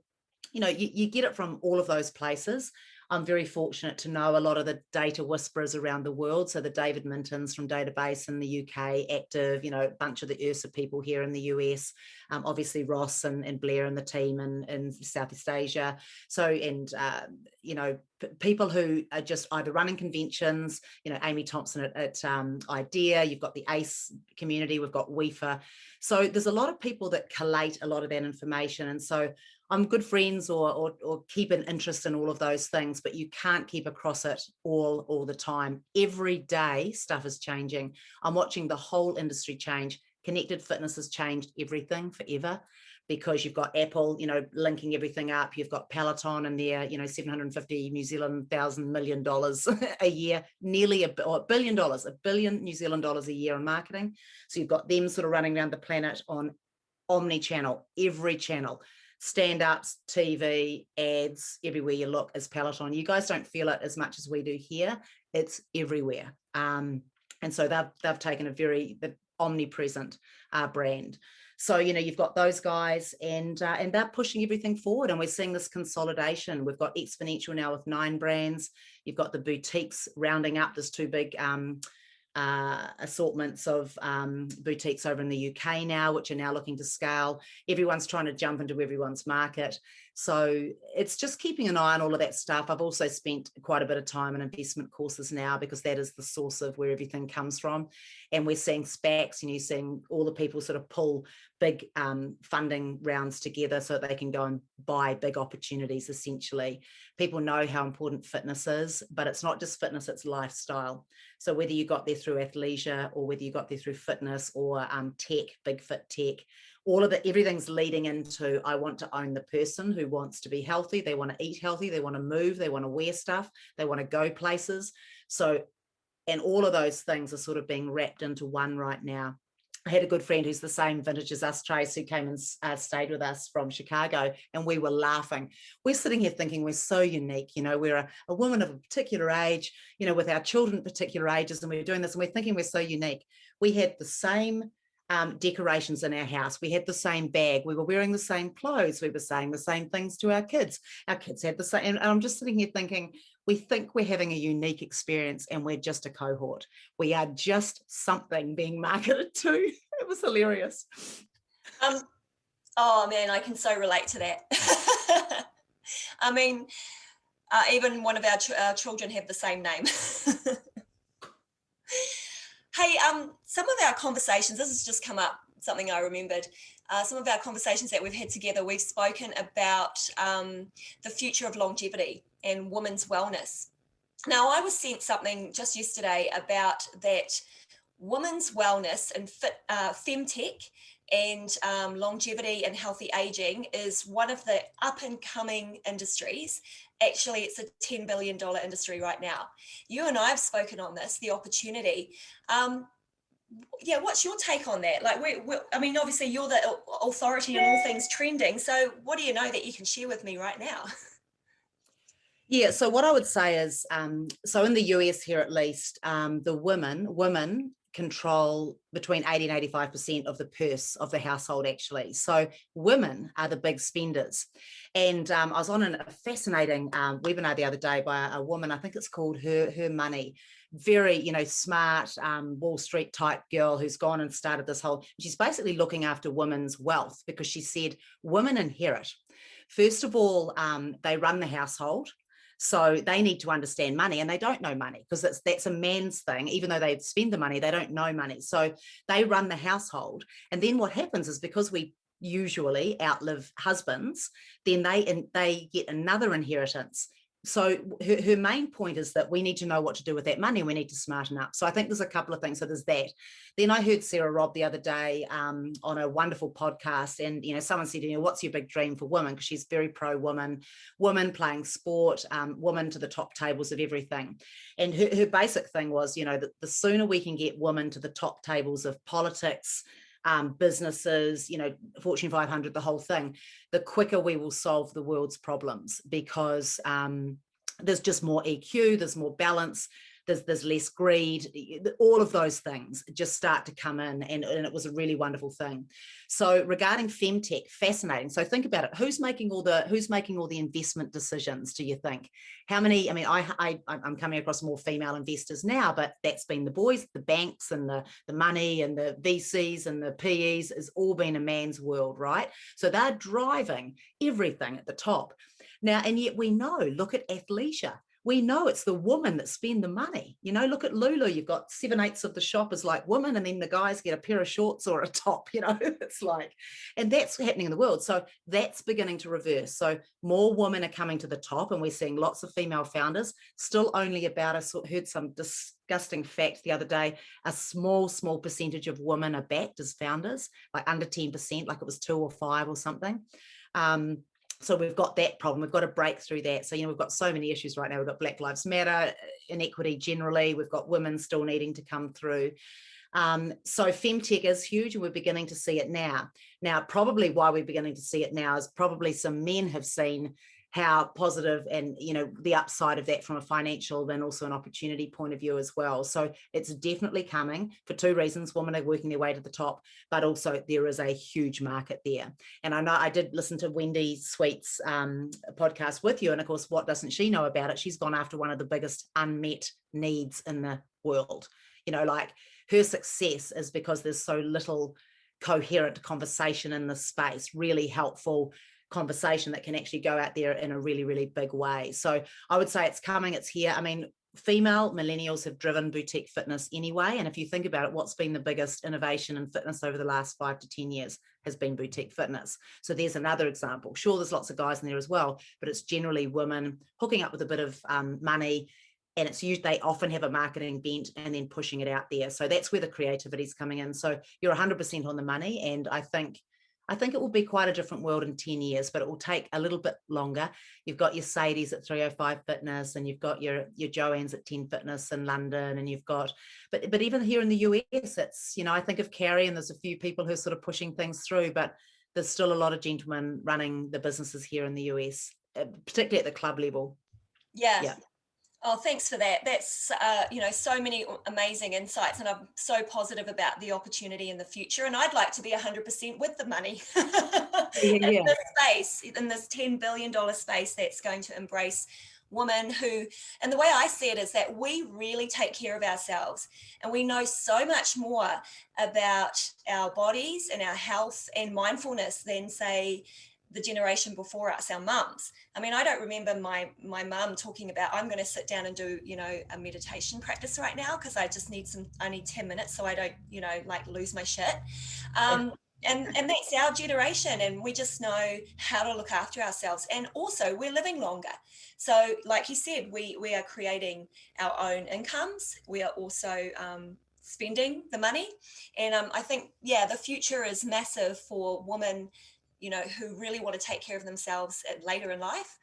you get it from all of those places. I'm very fortunate to know a lot of the data whisperers around the world. So the David Mintons from Database in the UK, Active, a bunch of the URSA people here in the US, obviously Ross and Blair and the team in Southeast Asia. So, and, people who are just either running conventions, Amy Thompson at IDEA, you've got the ACE community, we've got WEFA. So there's a lot of people that collate a lot of that information. And so I'm good friends or keep an interest in all of those things, but you can't keep across it all the time. Every day stuff is changing. I'm watching the whole industry change. Connected fitness has changed everything forever, because you've got Apple, linking everything up. You've got Peloton and their, $750 million a year, nearly $1 billion, $1 billion New Zealand dollars a year on marketing. So you've got them sort of running around the planet on omni-channel, every channel. Stand-ups, TV, ads, everywhere you look is Peloton. You guys don't feel it as much as we do here. It's everywhere. And so they've taken a very omnipresent brand. So, you've got those guys, and they're pushing everything forward, and we're seeing this consolidation. We've got Exponential now with 9 brands. You've got the boutiques rounding up. There's 2 big assortments of boutiques over in the UK now, which are now looking to scale. Everyone's trying to jump into everyone's market. So it's just keeping an eye on all of that stuff. I've also spent quite a bit of time in investment courses now, because that is the source of where everything comes from. And we're seeing SPACs, and you're seeing all the people sort of pull big funding rounds together so that they can go and buy big opportunities, essentially. People know how important fitness is, but it's not just fitness, it's lifestyle. So whether you got there through athleisure, or whether you got there through fitness, or tech, big fit tech, all of it, everything's leading into, I want to own the person who wants to be healthy. They want to eat healthy. They want to move. They want to wear stuff. They want to go places. So, and all of those things are sort of being wrapped into one right now. I had a good friend who's the same vintage as us, Trace, who came and stayed with us from Chicago, and we were laughing. We're sitting here thinking we're so unique. We're a woman of a particular age, with our children at particular ages, and we're doing this, and we're thinking we're so unique. We had the same decorations in our house. We had the same bag. We were wearing the same clothes. We were saying the same things to our kids. Our kids had the same. And I'm just sitting here thinking, we think we're having a unique experience, and we're just a cohort. We are just something being marketed to. It was hilarious. Oh man, I can so relate to that. I mean, even one of our children have the same name. Hey, some of our conversations, this has just come up, something I remembered. Some of our conversations that we've had together, we've spoken about the future of longevity and women's wellness. Now, I was sent something just yesterday about that women's wellness and femtech and longevity and healthy aging is one of the up and coming industries. Actually, it's a $10 billion industry right now. You and I have spoken on this, the opportunity. Yeah, what's your take on that? Like, I mean, obviously you're the authority on all things trending. So what do you know that you can share with me right now? Yeah, so what I would say is, so in the US here at least, the women control between 80 and 85% of the purse of the household, actually. So women are the big spenders. And I was on a fascinating webinar the other day by a woman, I think it's called Her Money. Very, smart Wall Street type girl who's gone and started this whole, she's basically looking after women's wealth, because she said women inherit. First of all, they run the household. So they need to understand money, and they don't know money, because that's a man's thing. Even though they spend the money, they don't know money. So they run the household. And then what happens is, because we usually outlive husbands, then they get another inheritance. So her main point is that we need to know what to do with that money. We need to smarten up. So I think there's a couple of things. So there's that. Then I heard Sarah Robb the other day on a wonderful podcast, and someone said, what's your big dream for women? Because she's very pro woman playing sport, women to the top tables of everything. And her basic thing was, that the sooner we can get women to the top tables of politics, businesses, Fortune 500, the whole thing, the quicker we will solve the world's problems, because there's just more EQ, there's more balance, there's less greed. All of those things just start to come in, and it was a really wonderful thing. So regarding femtech, fascinating. So think about it. Who's making all the investment decisions, do you think? How many? I mean, I'm coming across more female investors now, but that's been the boys, the banks, and the money, and the VCs and the PEs has all been a man's world, right? So they're driving everything at the top. Now, and yet we know, look at athleisure. We know it's the women that spend the money. Look at Lulu. You've got 7/8 of the shop is like women, and then the guys get a pair of shorts or a top, it's like, and that's happening in the world. So that's beginning to reverse. So more women are coming to the top, and we're seeing lots of female founders. Still only about, I heard some disgusting fact the other day, a small percentage of women are backed as founders, like under 10%, like it was 2 or 5 or something. So we've got that problem. We've got to break through that. So, we've got so many issues right now. We've got Black Lives Matter, inequity generally. We've got women still needing to come through. So femtech is huge, and we're beginning to see it now. Now, probably why we're beginning to see it now is probably some men have seen how positive and, you know, the upside of that from a financial and also an opportunity point of view as well. So it's definitely coming for two reasons. Women are working their way to the top, but also there is a huge market there. And I know I did listen to Wendy Sweet's podcast with you. And of course, what doesn't she know about it? She's gone after one of the biggest unmet needs in the world. You know, like her success is because there's so little coherent conversation in this space, really helpful conversation that can actually go out there in a really, really big way. So I would say it's coming, it's here. I mean, female millennials have driven boutique fitness anyway. And if you think about it, what's been the biggest innovation in fitness over the last 5 to 10 years has been boutique fitness. So there's another example. Sure, there's lots of guys in there as well, but it's generally women hooking up with a bit of money, and it's used, they often have a marketing bent and then pushing it out there. So that's where the creativity is coming in. So you're 100% on the money. And I think it will be quite a different world in 10 years, but it will take a little bit longer. You've got your Sadie's at 305 Fitness, and you've got your Joanne's at 10 Fitness in London, and you've got, but even here in the US, it's, you know, I think of Carrie, and there's a few people who are sort of pushing things through, but there's still a lot of gentlemen running the businesses here in the US, particularly at the club level. Yeah. Oh, thanks for that. That's, you know, so many amazing insights, and I'm so positive about the opportunity in the future. And I'd like to be 100% with the money in this space, in this $10 billion space that's going to embrace women who, and the way I see it is that we really take care of ourselves, and we know so much more about our bodies and our health and mindfulness than, say, the generation before us, our mums. I mean, I don't remember my mum talking about, I'm going to sit down and do, you know, a meditation practice right now because I just need I need 10 minutes so I don't, you know, like lose my shit. And that's our generation, and we just know how to look after ourselves. And also we're living longer. So like you said, we are creating our own incomes. We are also spending the money. And I think, yeah, the future is massive for women, you know, who really want to take care of themselves later in life.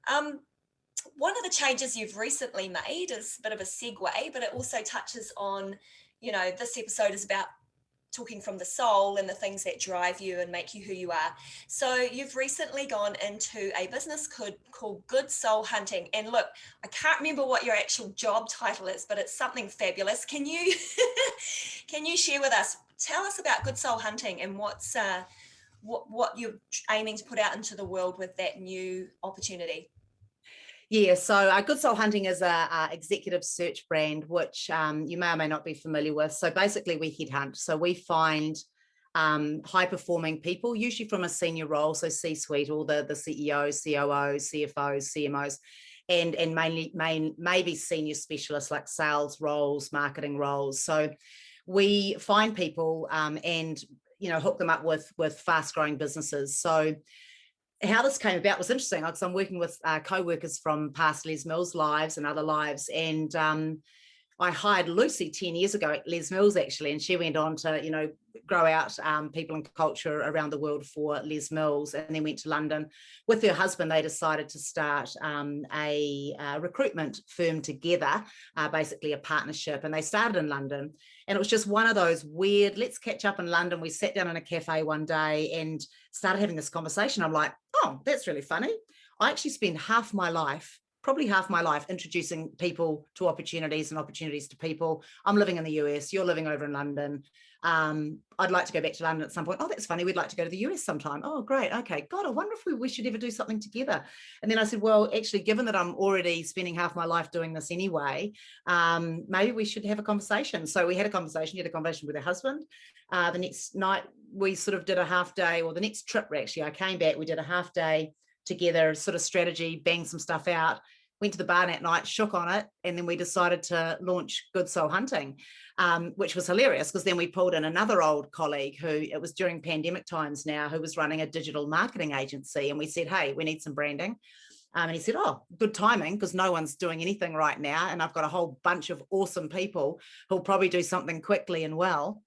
One of the changes you've recently made is a bit of a segue, but it also touches on, you know, this episode is about talking from the soul and the things that drive you and make you who you are. So you've recently gone into a business called Good Soul Hunting. And look, I can't remember what your actual job title is, but it's something fabulous. Can you share with us, tell us about Good Soul Hunting and what's what you're aiming to put out into the world with that new opportunity? Yeah, so Good Soul Hunting is a executive search brand, which you may or may not be familiar with. So basically we headhunt. So we find high-performing people, usually from a senior role, so C-suite, all the CEOs, COOs, CFOs, CMOs, and maybe senior specialists like sales roles, marketing roles. So we find people and, you know, hook them up with fast-growing businesses. So how this came about was interesting because I'm working with co-workers from past Les Mills lives and other lives, and I hired Lucy 10 years ago at Les Mills actually, and she went on to, you know, grow out people and culture around the world for Les Mills, and then went to London with her husband. They decided to start a recruitment firm together, basically a partnership, and they started in London. And it was just one of those weird, let's catch up in London. We sat down in a cafe one day and started having this conversation. I'm like, oh, that's really funny. I actually spend probably half my life introducing people to opportunities and opportunities to people. I'm living in the US, you're living over in London. I'd like to go back to London at some point. Oh, that's funny. We'd like to go to the US sometime. Oh, great. Okay. God, I wonder if we should ever do something together. And then I said, well, actually, given that I'm already spending half my life doing this anyway, maybe we should have a conversation. So we had a conversation. You had a conversation with her husband. The next night we sort of did a half day, or the next trip, actually, I came back, we did a half day together, sort of strategy, banged some stuff out, went to the bar that night, shook on it, and then we decided to launch Good Soul Hunting, which was hilarious because then we pulled in another old colleague who, it was during pandemic times now, who was running a digital marketing agency, and we said, hey, we need some branding. And he said, oh, good timing, because no one's doing anything right now, and I've got a whole bunch of awesome people who'll probably do something quickly and well.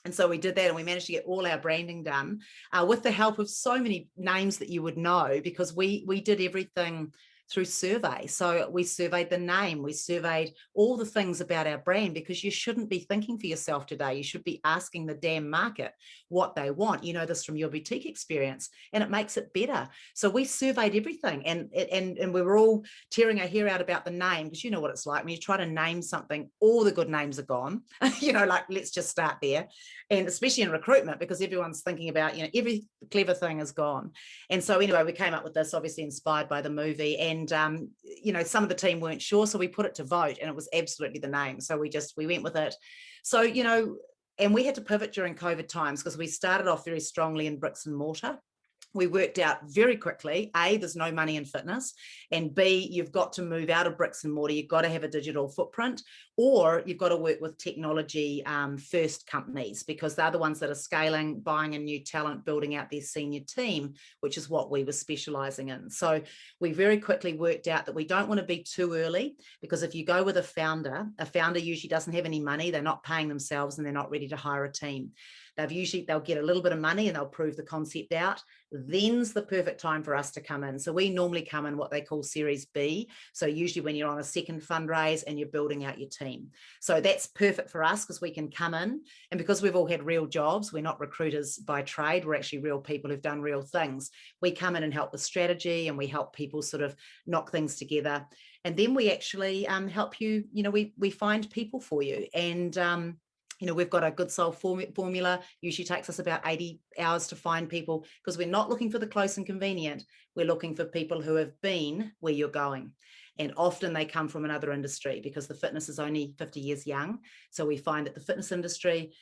And so we did that, and we managed to get all our branding done with the help of so many names that you would know, because we did everything through survey. So we surveyed the name, we surveyed all the things about our brand, because you shouldn't be thinking for yourself today. You should be asking the damn market what they want. You know this from your boutique experience, and it makes it better. So we surveyed everything, and we were all tearing our hair out about the name, because you know what it's like when you try to name something, all the good names are gone. Like, let's just start there. And especially in recruitment, because everyone's thinking about, every clever thing is gone. And so anyway, we came up with this, obviously inspired by the movie, and some of the team weren't sure, so we put it to vote, and it was absolutely the name. So we went with it. So and we had to pivot during COVID times, because we started off very strongly in bricks and mortar. We worked out very quickly, A, there's no money in fitness, and B, you've got to move out of bricks and mortar. You've got to have a digital footprint, or you've got to work with technology first companies, because they're the ones that are scaling, buying in new talent, building out their senior team, which is what we were specializing in. So we very quickly worked out that we don't want to be too early, because if you go with a founder usually doesn't have any money, they're not paying themselves, and they're not ready to hire a team. They'll get a little bit of money and they'll prove the concept out. Then's the perfect time for us to come in. So we normally come in what they call Series B. So usually when you're on a second fundraise and you're building out your team. So that's perfect for us, because we can come in, and because we've all had real jobs, we're not recruiters by trade, we're actually real people who've done real things. We come in and help with strategy, and we help people sort of knock things together. And then we actually help you, we find people for you. And we've got a good soul formula. Usually takes us about 80 hours to find people, because we're not looking for the close and convenient. We're looking for people who have been where you're going. And often they come from another industry, because the fitness is only 50 years young. So we find that the fitness industry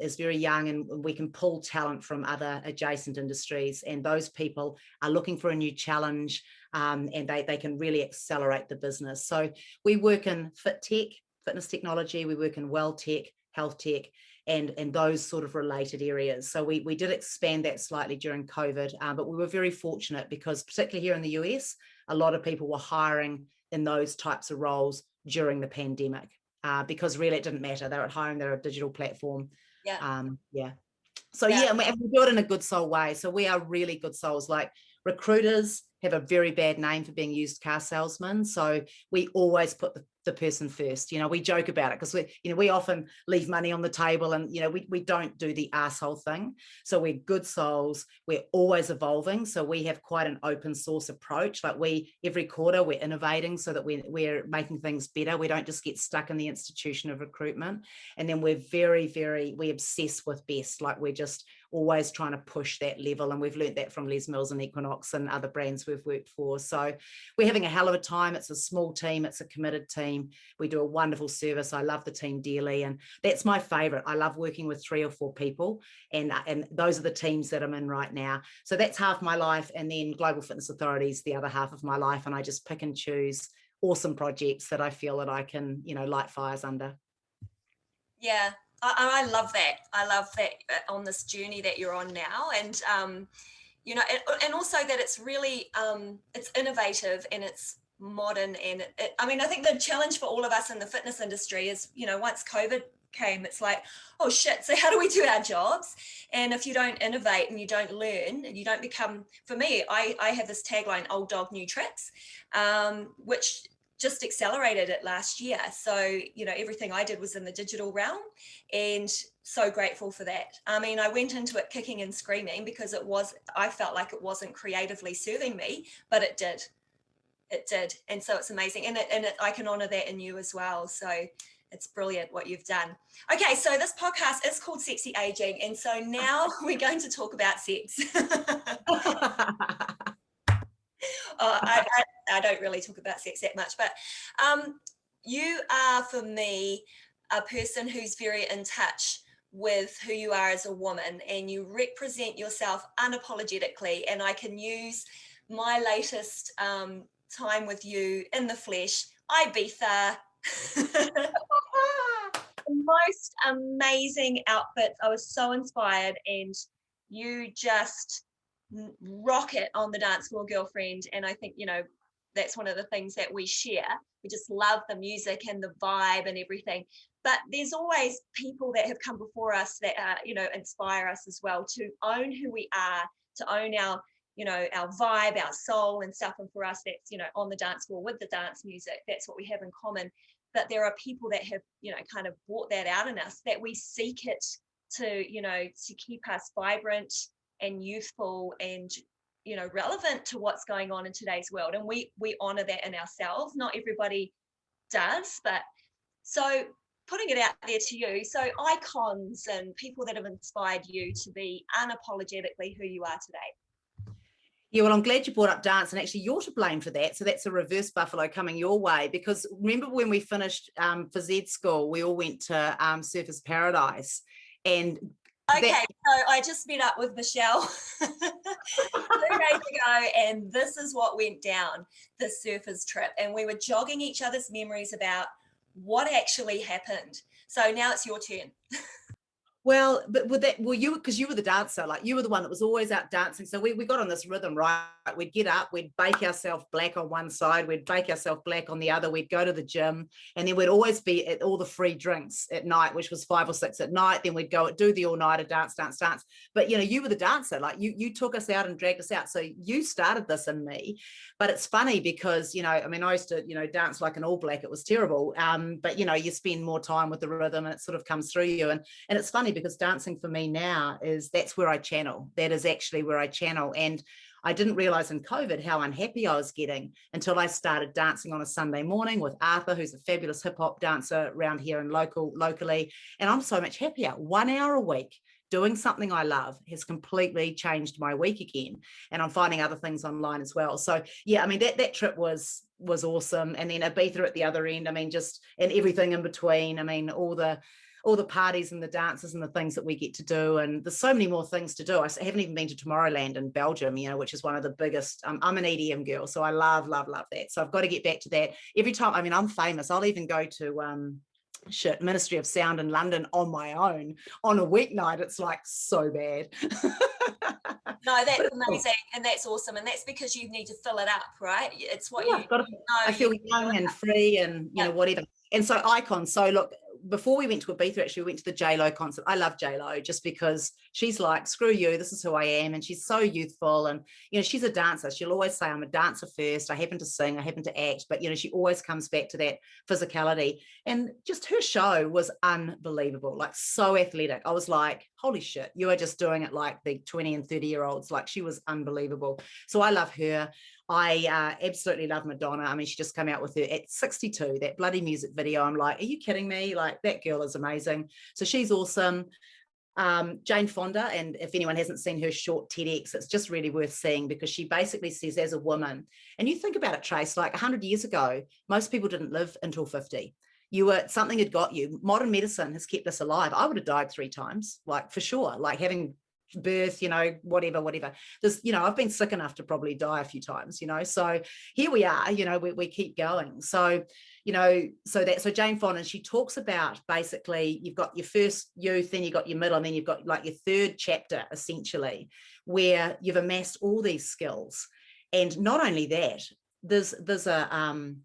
is very young, and we can pull talent from other adjacent industries. And those people are looking for a new challenge, and they can really accelerate the business. So we work in fit tech, fitness technology. We work in well tech, health tech, and those sort of related areas. So we did expand that slightly during COVID, but we were very fortunate, because particularly here in the US, a lot of people were hiring in those types of roles during the pandemic, because really it didn't matter. They were hiring, they're a digital platform. Yeah. So yeah, and we do it in a good soul way. So we are really good souls. Like, recruiters have a very bad name for being used car salesmen. So we always put the person first. We joke about it, because we often leave money on the table, and we don't do the asshole thing. So we're good souls. We're always evolving. So we have quite an open source approach. Like, every quarter we're innovating, so that we're making things better. We don't just get stuck in the institution of recruitment. And then we're we obsess with best. Like, we're just always trying to push that level. And we've learned that from Les Mills and Equinox and other brands we've worked for. So we're having a hell of a time. It's a small team. It's a committed team. We do a wonderful service. I love the team dearly. And that's my favorite. I love working with 3 or 4 people. And those are the teams that I'm in right now. So that's half my life. And then Global Fitness Authority is the other half of my life. And I just pick and choose awesome projects that I feel that I can, light fires under. Yeah. I love that. I love that on this journey that you're on now. And, and also that it's really, it's innovative and it's modern. And I think the challenge for all of us in the fitness industry is, once COVID came, it's like, oh shit, so how do we do our jobs? And if you don't innovate and you don't learn and you don't become, for me, I have this tagline, old dog, new tricks, which just accelerated it last year. So, everything I did was in the digital realm, and so grateful for that. I went into it kicking and screaming, because I felt like it wasn't creatively serving me, but it did. And so it's amazing. And I can honor that in you as well. So it's brilliant what you've done. Okay, so this podcast is called Sexy Aging. And so now we're going to talk about sex. I don't really talk about sex that much, but you are, for me, a person who's very in touch with who you are as a woman, and you represent yourself unapologetically. And I can use my latest time with you in the flesh, Ibiza. The most amazing outfits. I was so inspired, and you just rock it on the dance floor, girlfriend. And I think, that's one of the things that we share. We just love the music and the vibe and everything. But there's always people that have come before us that inspire us as well, to own who we are, to own our you know, our vibe, our soul and stuff. And for us, that's, you know, on the dance floor with the dance music, that's what we have in common. But there are people that have, you know, kind of brought that out in us, that we seek it to, you know, to keep us vibrant and youthful and, you know, relevant to what's going on in today's world. And we honor that in ourselves. Not everybody does, but so putting it out there to you, so icons and people that have inspired you to be unapologetically who you are today. Yeah, well, I'm glad you brought up dance, and actually you're to blame for that. So that's a reverse buffalo coming your way, because remember when we finished for Z school, we all went to Surfers Paradise, and okay, so I just met up with Michelle 2 days ago, and this is what went down, the surfers trip, and we were jogging each other's memories about what actually happened. So now it's your turn. Well, but with that, well, because you were the dancer, like you were the one that was always out dancing. So we got on this rhythm, right? We'd get up, we'd bake ourselves black on one side, we'd bake ourselves black on the other, we'd go to the gym, and then we'd always be at all the free drinks at night, which was 5 or 6 at night. Then we'd go do the all-nighter, dance. But, you know, you were the dancer, like you took us out and dragged us out. So you started this in me. But it's funny because, you know, I mean, I used to, you know, dance like an all black. It was terrible. But, you know, you spend more time with the rhythm and it sort of comes through you. And it's funny because dancing for me now that's where I channel. That is actually where I channel. And I didn't realize in COVID how unhappy I was getting until I started dancing on a Sunday morning with Arthur, who's a fabulous hip hop dancer around here and locally. And I'm so much happier. 1 hour a week doing something I love has completely changed my week again. And I'm finding other things online as well. So yeah, I mean, that trip was awesome. And then Ibiza at the other end, I mean, just, and everything in between. I mean, all the parties and the dances and the things that we get to do. And there's so many more things to do. I haven't even been to Tomorrowland in Belgium, you know, which is one of the biggest. I'm an EDM girl, so I love that. So I've got to get back to that. Every time, I mean, I'm famous. I'll even go to Ministry of Sound in London on my own on a weeknight. It's like so bad. No, that's amazing, and that's awesome, and that's because you need to fill it up, right? It's what you know. I feel young and free, and you know, whatever. And so icons. So look, before we went to Ibiza, actually, we went to the J-Lo concert. I love J-Lo just because she's like, screw you, this is who I am. And she's so youthful. And, you know, she's a dancer. She'll always say, I'm a dancer first. I happen to sing, I happen to act. But, you know, she always comes back to that physicality. And just her show was unbelievable, like so athletic. I was like, holy shit, you are just doing it like the 20 and 30-year-olds. Like, she was unbelievable. So I love her. I absolutely love Madonna. I mean, she just came out with her at 62, that bloody music video. I'm like, are you kidding me? Like, that girl is amazing. So she's awesome. Jane Fonda, and if anyone hasn't seen her short TEDx, it's just really worth seeing, because she basically says, as a woman, and you think about it, Trace, like 100 years ago, most people didn't live until 50. Something had got you. Modern medicine has kept us alive. I would have died 3 times, like, for sure, like having birth, you know, whatever. There's, you know, I've been sick enough to probably die a few times, you know, so here we are, you know, we keep going. So, you know, so Jane Fonda, she talks about basically you've got your first youth, then you've got your middle, and then you've got like your third chapter, essentially, where you've amassed all these skills. And not only that, there's the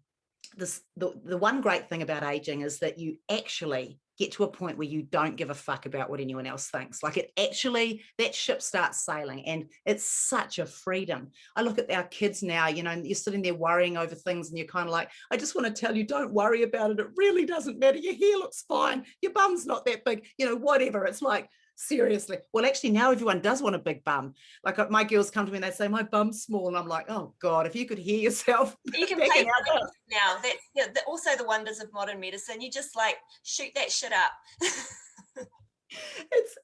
one great thing about aging is that you actually get to a point where you don't give a fuck about what anyone else thinks. Like, it actually, that ship starts sailing, and it's such a freedom. I look at our kids now, you know, and you're sitting there worrying over things, and you're kind of like, I just want to tell you, don't worry about it. It really doesn't matter. Your hair looks fine. Your bum's not that big, you know, whatever. It's like, seriously. Well, actually, now everyone does want a big bum. Like, my girls come to me and they say, my bum's small. And I'm like, oh God, if you could hear yourself. You can play now. That's also the wonders of modern medicine. You just like shoot that shit up.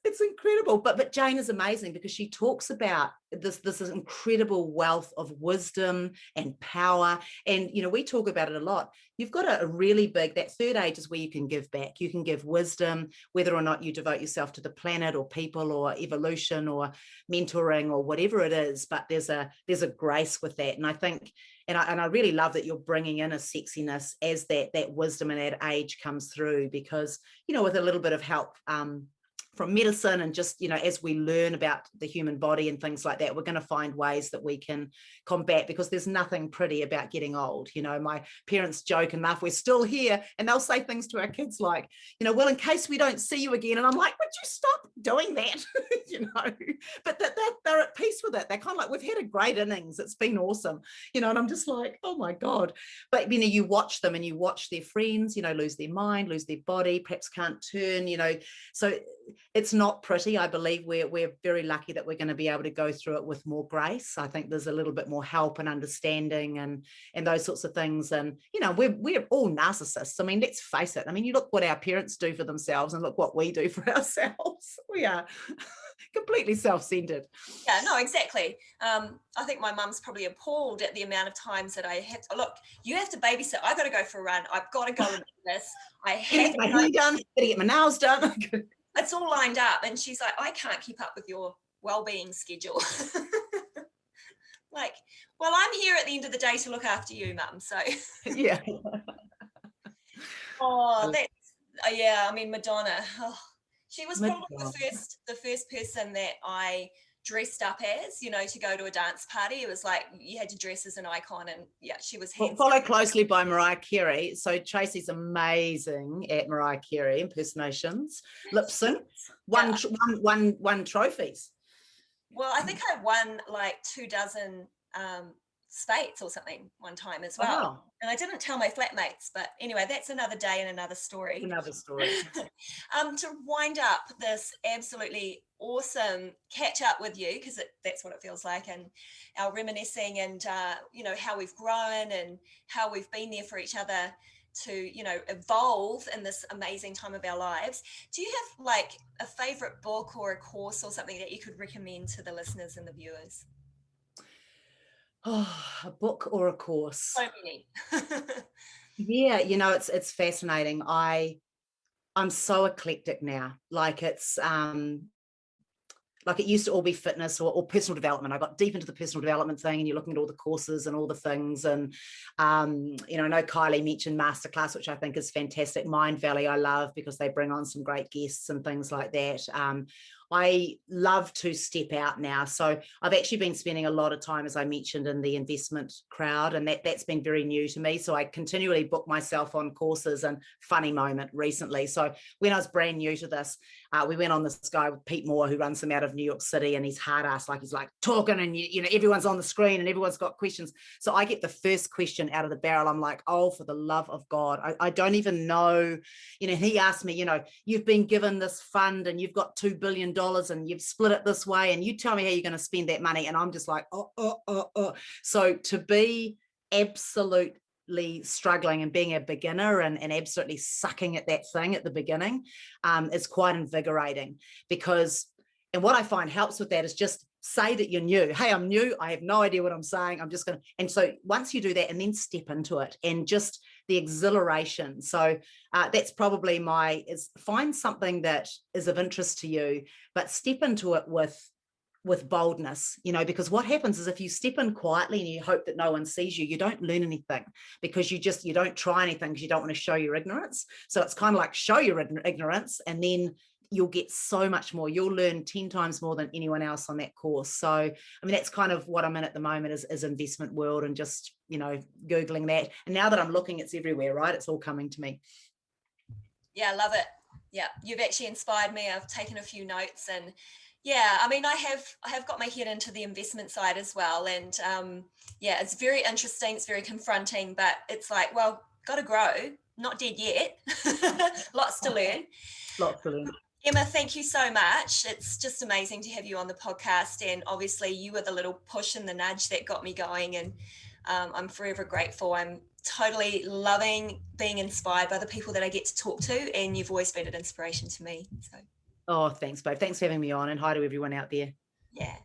It's incredible. But Jane is amazing, because she talks about this incredible wealth of wisdom and power. And, you know, we talk about it a lot. You've got a really big, that third age is where you can give back. You can give wisdom, whether or not you devote yourself to the planet or people or evolution or mentoring or whatever it is. But there's a grace with that. And I think, and I really love that you're bringing in a sexiness as that wisdom and that age comes through, because, you know, with a little bit of help from medicine, and just, as we learn about the human body and things like that, we're going to find ways that we can combat, because there's nothing pretty about getting old. My parents joke and laugh, we're still here, and they'll say things to our kids like, well, in case we don't see you again. And I'm like, would you stop doing that? But they're at peace with it. They're kind of like, we've had a great innings, it's been awesome, and I'm just like, oh my God. But you watch them, and you watch their friends, lose their mind, lose their body, perhaps can't turn, so it's not pretty. I believe we're very lucky that we're going to be able to go through it with more grace. I think there's a little bit more help and understanding and those sorts of things. And we're all narcissists. I mean, let's face it. I mean, you look what our parents do for themselves and look what we do for ourselves. We are completely self-centered. Yeah, no, exactly. I think my mum's probably appalled at the amount of times that I have to, look, you have to babysit, I've got to go for a run, I've got to go and do this, I have to get my hair done, gotta get my nails done. It's all lined up. And she's like, I can't keep up with your well-being schedule. Like, well, I'm here at the end of the day to look after you, Mum. So yeah. Yeah, I mean, Madonna. Oh, she was probably the first person that I dressed up as, to go to a dance party. It was like you had to dress as an icon, and yeah, she was handsome. Followed closely by Mariah Carey. So Tracy's amazing at Mariah Carey impersonations, lip syncs, won trophies. Well, I think I won like 24 Spates or something one time as well. Wow. And I didn't tell my flatmates, but anyway, that's another day and another story. To wind up this absolutely awesome catch up with you, because that's what it feels like, and our reminiscing and how we've grown and how we've been there for each other to evolve in this amazing time of our lives. Do you have like a favorite book or a course or something that you could recommend to the listeners and the viewers? Oh, a book or a course? So many. Yeah, it's fascinating. I'm so eclectic now. Like it's like it used to all be fitness or personal development. I got deep into the personal development thing, and you're looking at all the courses and all the things. And, I know Kylie mentioned Masterclass, which I think is fantastic. Mind Valley, I love, because they bring on some great guests and things like that. I love to step out now. So I've actually been spending a lot of time, as I mentioned, in the investment crowd, and that's been very new to me. So I continually book myself on courses, and funny moment recently. So when I was brand new to this, we went on this guy with Pete Moore, who runs them out of New York City, and he's hard ass, like he's like talking, and everyone's on the screen and everyone's got questions. So I get the first question out of the barrel. I'm like, oh, for the love of God, I don't even know. He asked me, you've been given this fund and you've got $2 billion and you've split it this way, and you tell me how you're going to spend that money. And I'm just like, oh. So to be absolutely struggling and being a beginner and absolutely sucking at that thing at the beginning is quite invigorating, because, and what I find helps with that is just say that you're new. Hey, I'm new. I have no idea what I'm saying. I'm just going to, and so once you do that, and then step into it, and just the exhilaration. So that's probably is find something that is of interest to you, but step into it with boldness, because what happens is if you step in quietly and you hope that no one sees you, you don't learn anything, because you don't try anything because you don't want to show your ignorance. So it's kind of like show your ignorance, and then you'll get so much more. You'll learn 10 times more than anyone else on that course. So, I mean, that's kind of what I'm in at the moment is investment world, and just, Googling that. And now that I'm looking, it's everywhere, right? It's all coming to me. Yeah, I love it. Yeah, you've actually inspired me. I've taken a few notes, and yeah, I mean, I have got my head into the investment side as well. And yeah, it's very interesting. It's very confronting, but it's like, well, got to grow, not dead yet. Lots to learn. Lots to learn. Emma, thank you so much. It's just amazing to have you on the podcast. And obviously you were the little push and the nudge that got me going. And I'm forever grateful. I'm totally loving being inspired by the people that I get to talk to. And you've always been an inspiration to me. So. Oh, thanks, babe. Thanks for having me on, and hi to everyone out there. Yeah.